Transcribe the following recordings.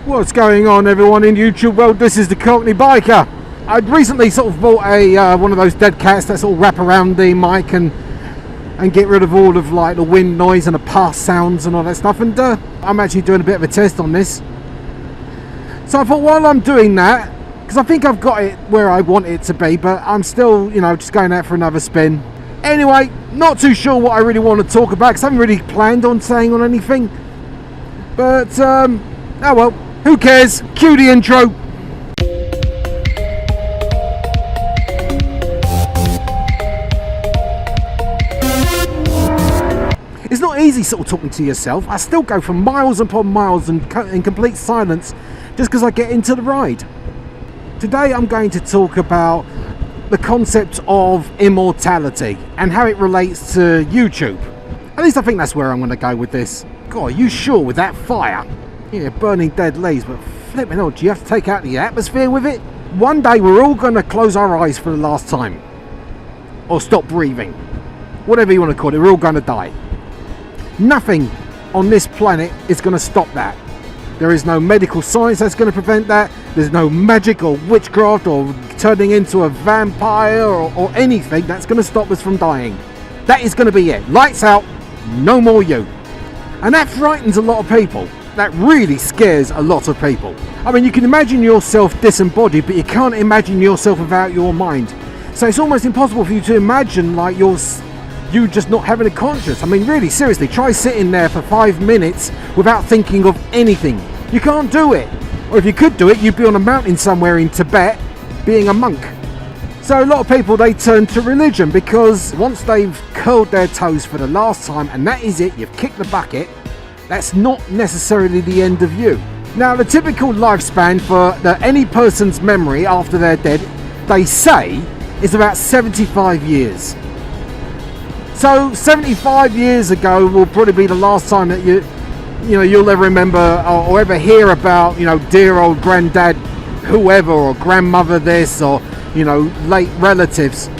What's going on, everyone in YouTube world? This is the Cockney biker. I'd recently sort of bought a one of those dead cats that sort of wrap around the mic and get rid of all of like the wind noise and the past sounds and all that stuff, and I'm actually doing a bit of a test on this. So I thought, while I'm doing that, because I think I've got it where I want it to be, but I'm still, you know, just going out for another spin. Anyway, not too sure what I really want to talk about, because I haven't really planned on saying on anything, but oh well, who cares? Cue the intro. It's not easy sort of talking to yourself. I still go for miles upon miles in complete silence just because I get into the ride. Today I'm going to talk about the concept of immortality and how it relates to YouTube. At least I think that's where I'm going to go with this. God, are you sure with that fire? Yeah, burning dead leaves, but flipping hell, do you have to take out the atmosphere with it? One day we're all going to close our eyes for the last time. Or stop breathing. Whatever you want to call it, we're all going to die. Nothing on this planet is going to stop that. There is no medical science that's going to prevent that. There's no magic or witchcraft or turning into a vampire or anything that's going to stop us from dying. That is going to be it. Lights out, no more you. And that frightens a lot of people. That really scares a lot of people. I mean, you can imagine yourself disembodied, but you can't imagine yourself without your mind. So it's almost impossible for you to imagine like you just not having a conscience. I mean, really, seriously, try sitting there for 5 minutes without thinking of anything. You can't do it. Or if you could do it, you'd be on a mountain somewhere in Tibet being a monk. So a lot of people, they turn to religion because once they've curled their toes for the last time and that is it, you've kicked the bucket, that's not necessarily the end of you. Now, the typical lifespan for any person's memory after they're dead, they say, is about 75 years. So 75 years ago will probably be the last time that you'll ever remember or ever hear about, you know, dear old granddad whoever or grandmother this or, you know, late relatives.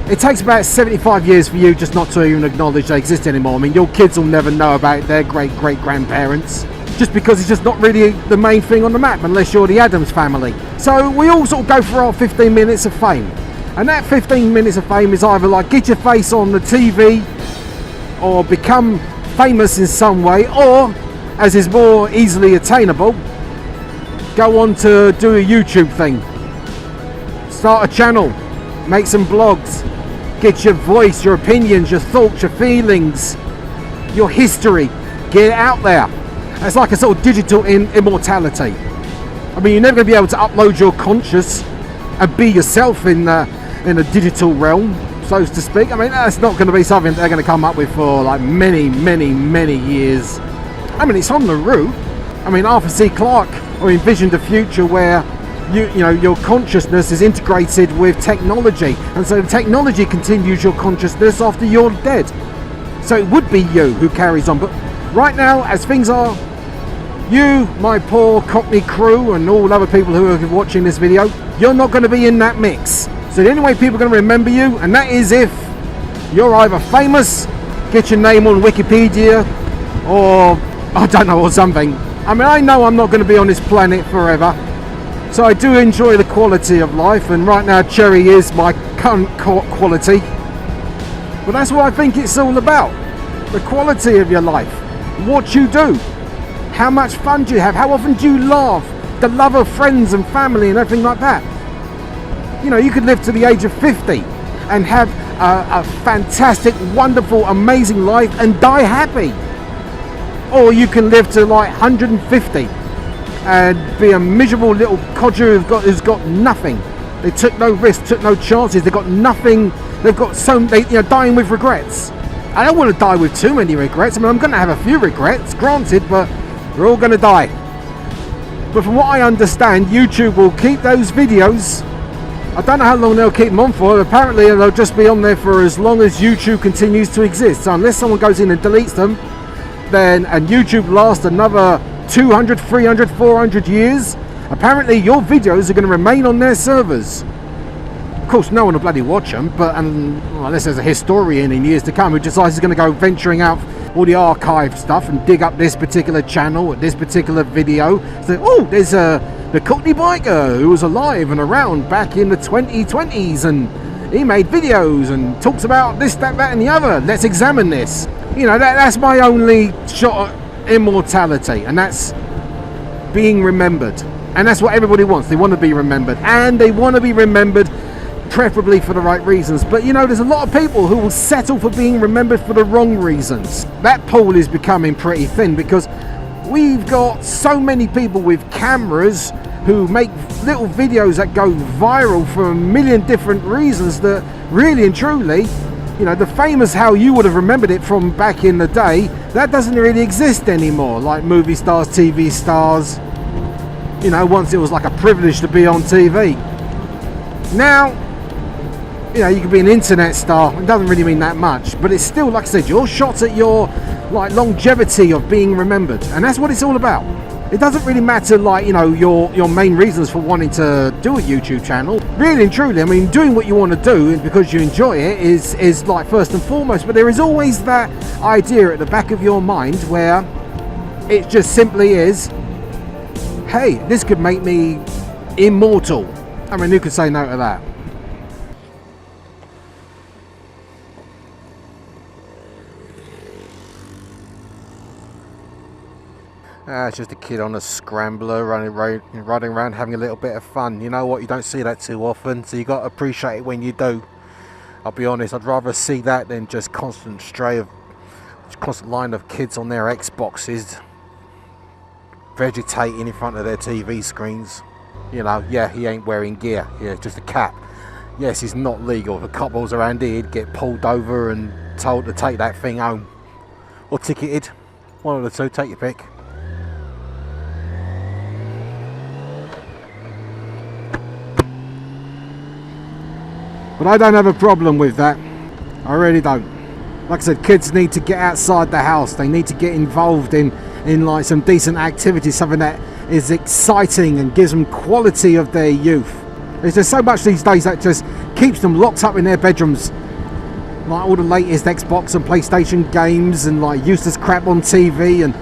It takes about 75 years for you just not to even acknowledge they exist anymore. I mean, your kids will never know about their great-great-grandparents just because it's just not really the main thing on the map unless you're the Addams family. So we all sort of go for our 15 minutes of fame. And that 15 minutes of fame is either like get your face on the TV or become famous in some way, or, as is more easily attainable, go on to do a YouTube thing. Start a channel, make some blogs, get your voice, your opinions, your thoughts, your feelings, your history, get it out there. It's like a sort of digital immortality. I mean, you're never going to be able to upload your conscious and be yourself in a digital realm, so to speak. I mean, that's not going to be something they're going to come up with for like many years. I mean, it's on the route. I mean, Arthur C. Clarke envisioned a future where you know your consciousness is integrated with technology, and so the technology continues your consciousness after you're dead. So it would be you who carries on. But right now, as things are, you, my poor Cockney crew, and all other people who are watching this video, you're not going to be in that mix. So the only way people are going to remember you, and that is if you're either famous, get your name on Wikipedia, or I don't know, or something. I mean, I know I'm not going to be on this planet forever, so I do enjoy the quality of life, and right now Cherry is my current quality. But that's what I think it's all about. The quality of your life. What you do. How much fun do you have? How often do you laugh? The love of friends and family and everything like that. You know, you could live to the age of 50 and have a fantastic, wonderful, amazing life and die happy. Or you can live to like 150 and be a miserable little codger who's got nothing. They took no risks, took no chances. They've got nothing. They've got dying with regrets. I don't want to die with too many regrets. I mean, I'm going to have a few regrets, granted, but we're all going to die. But from what I understand, YouTube will keep those videos. I don't know how long they'll keep them on for. Apparently they'll just be on there for as long as YouTube continues to exist. So unless someone goes in and deletes them, and YouTube lasts another 200, 300, 400 years, apparently your videos are going to remain on their servers. Of course, no one will bloody watch them, but unless there's a historian in years to come who decides he's going to go venturing out all the archive stuff and dig up this particular channel or this particular video. So, oh, there's the Cockney biker who was alive and around back in the 2020s, and he made videos and talks about this, that, and the other. Let's examine this. You know, that's my only shot at immortality, and that's being remembered. And that's what everybody wants. They want to be remembered, and they want to be remembered preferably for the right reasons. But you know, there's a lot of people who will settle for being remembered for the wrong reasons. That pool is becoming pretty thin because we've got so many people with cameras who make little videos that go viral for a million different reasons that really and truly, you know, the famous how you would have remembered it from back in the day, that doesn't really exist anymore. Like movie stars, TV stars, you know, once it was like a privilege to be on TV. Now, you know, you can be an internet star. It doesn't really mean that much, but it's still, like I said, your shots at your like longevity of being remembered, and that's what it's all about. It doesn't really matter, like, you know, your main reasons for wanting to do a YouTube channel. Really and truly, I mean, doing what you want to do because you enjoy it is like first and foremost. But there is always that idea at the back of your mind where it just simply is, hey, this could make me immortal. I mean, who could say no to that? It's just a kid on a scrambler running around having a little bit of fun. You know what, you don't see that too often, so you got to appreciate it when you do. I'll be honest, I'd rather see that than just constant line of kids on their Xboxes vegetating in front of their TV screens. You know, yeah, he ain't wearing gear, yeah, just a cap. Yes, he's not legal. If a cop was around here, he'd get pulled over and told to take that thing home. Or ticketed. One of the two, take your pick. But I don't have a problem with that. I really don't. Like I said, kids need to get outside the house. They need to get involved in like some decent activities, something that is exciting and gives them quality of their youth. There's just so much these days that just keeps them locked up in their bedrooms. Like all the latest Xbox and PlayStation games and like useless crap on TV, and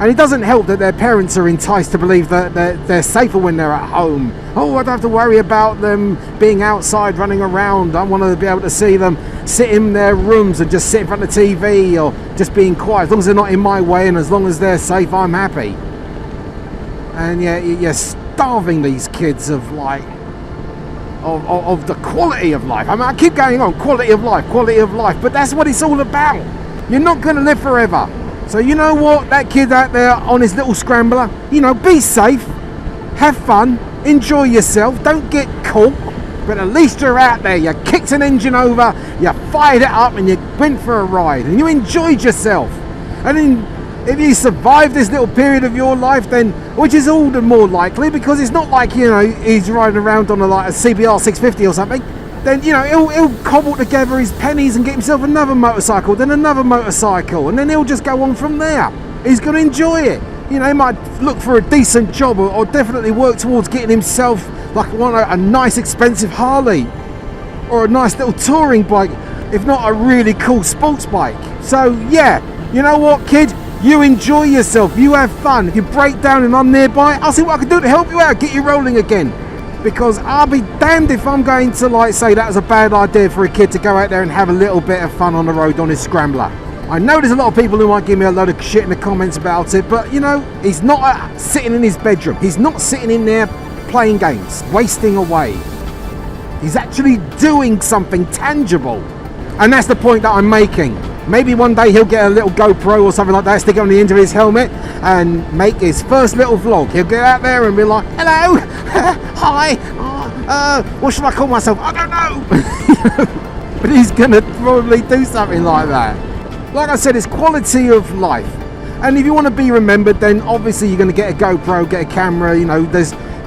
it doesn't help that their parents are enticed to believe that they're safer when they're at home. Oh, I don't have to worry about them being outside running around. I want to be able to see them sit in their rooms and just sit in front of the TV or just being quiet. As long as they're not in my way and as long as they're safe, I'm happy. And yeah, you're starving these kids of like of the quality of life. I mean, I keep going on, quality of life, but that's what it's all about. You're not going to live forever. So you know what, that kid out there on his little scrambler, you know, be safe, have fun, enjoy yourself, don't get caught, but at least you're out there, you kicked an engine over, you fired it up and you went for a ride and you enjoyed yourself. And then if you survive this little period of your life, then, which is all the more likely because it's not like, you know, he's riding around on a CBR 650 or something. Then, you know, he'll cobble together his pennies and get himself another motorcycle, then another motorcycle, and then he'll just go on from there. He's going to enjoy it. You know, he might look for a decent job or definitely work towards getting himself like a nice expensive Harley or a nice little touring bike, if not a really cool sports bike. So, yeah, you know what, kid? You enjoy yourself. You have fun. If you break down and I'm nearby, I'll see what I can do to help you out, get you rolling again. Because I'll be damned if I'm going to like say that was a bad idea for a kid to go out there and have a little bit of fun on the road on his scrambler. I know there's a lot of people who might give me a load of shit in the comments about it, but you know, he's not sitting in his bedroom. He's not sitting in there playing games, wasting away. He's actually doing something tangible. And that's the point that I'm making. Maybe one day he'll get a little GoPro or something like that, stick it on the end of his helmet and make his first little vlog. He'll get out there and be like, hello, hi, what should I call myself? I don't know. But he's going to probably do something like that. Like I said, it's quality of life. And if you want to be remembered, then obviously you're going to get a GoPro, get a camera, you know,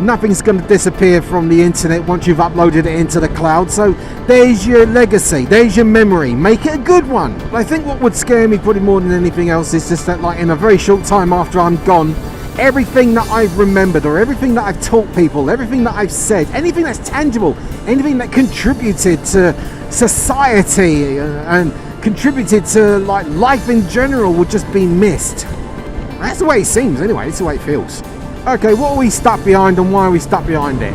nothing's going to disappear from the internet once you've uploaded it into the cloud. So there's your legacy, there's your memory. Make it a good one. But I think what would scare me probably more than anything else is just that, like, in a very short time after I'm gone, everything that I've remembered or everything that I've taught people, everything that I've said, anything that's tangible, anything that contributed to society and contributed to like life in general would just be missed. That's the way it seems anyway. It's the way it feels. Okay, what are we stuck behind and why are we stuck behind it?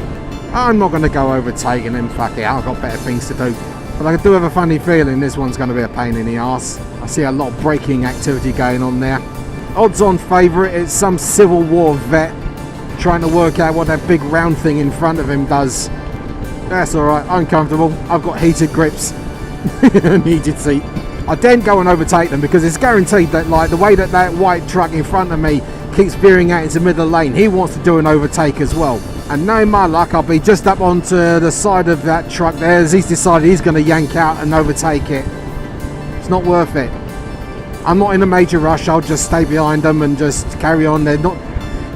I'm not going to go overtaking him. Fuck it, I've got better things to do. But I do have a funny feeling this one's going to be a pain in the arse. I see a lot of braking activity going on there. Odds on favourite, it's some Civil War vet trying to work out what that big round thing in front of him does. That's alright, I'm comfortable. I've got heated grips and heated seat. I then go and overtake them because it's guaranteed that like the way that that white truck in front of me keeps veering out into the middle of the lane, he wants to do an overtake as well. And knowing my luck, I'll be just up onto the side of that truck there as he's decided he's going to yank out and overtake it. It's not worth it. I'm not in a major rush. I'll just stay behind them and just carry on. They're not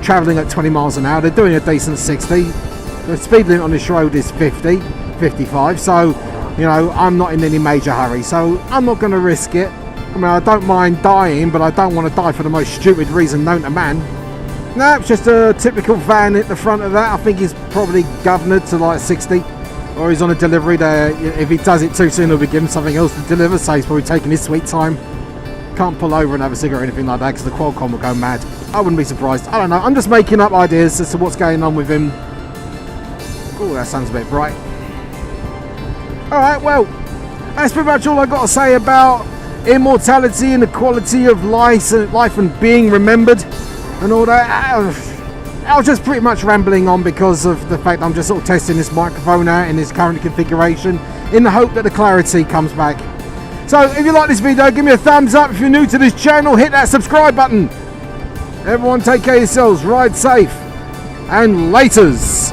travelling at 20 miles an hour. They're doing a decent 60. The speed limit on this road is 50, 55. So, you know, I'm not in any major hurry. So I'm not going to risk it. I mean, I don't mind dying, but I don't want to die for the most stupid reason known to man. No, it's just a typical van at the front of that. I think he's probably governed to like 60. Or he's on a delivery there. If he does it too soon, he'll be given something else to deliver. So he's probably taking his sweet time. Can't pull over and have a cigarette or anything like that because the Qualcomm will go mad. I wouldn't be surprised. I don't know. I'm just making up ideas as to what's going on with him. Oh, that sounds a bit bright. Alright, well, that's pretty much all I've got to say about immortality and the quality of life and being remembered and all that. I was just pretty much rambling on because of the fact I'm just sort of testing this microphone out in its current configuration in the hope that the clarity comes back. So if you like this video, give me a thumbs up. If you're new to this channel, hit that subscribe button. Everyone take care of yourselves, ride safe, and laters.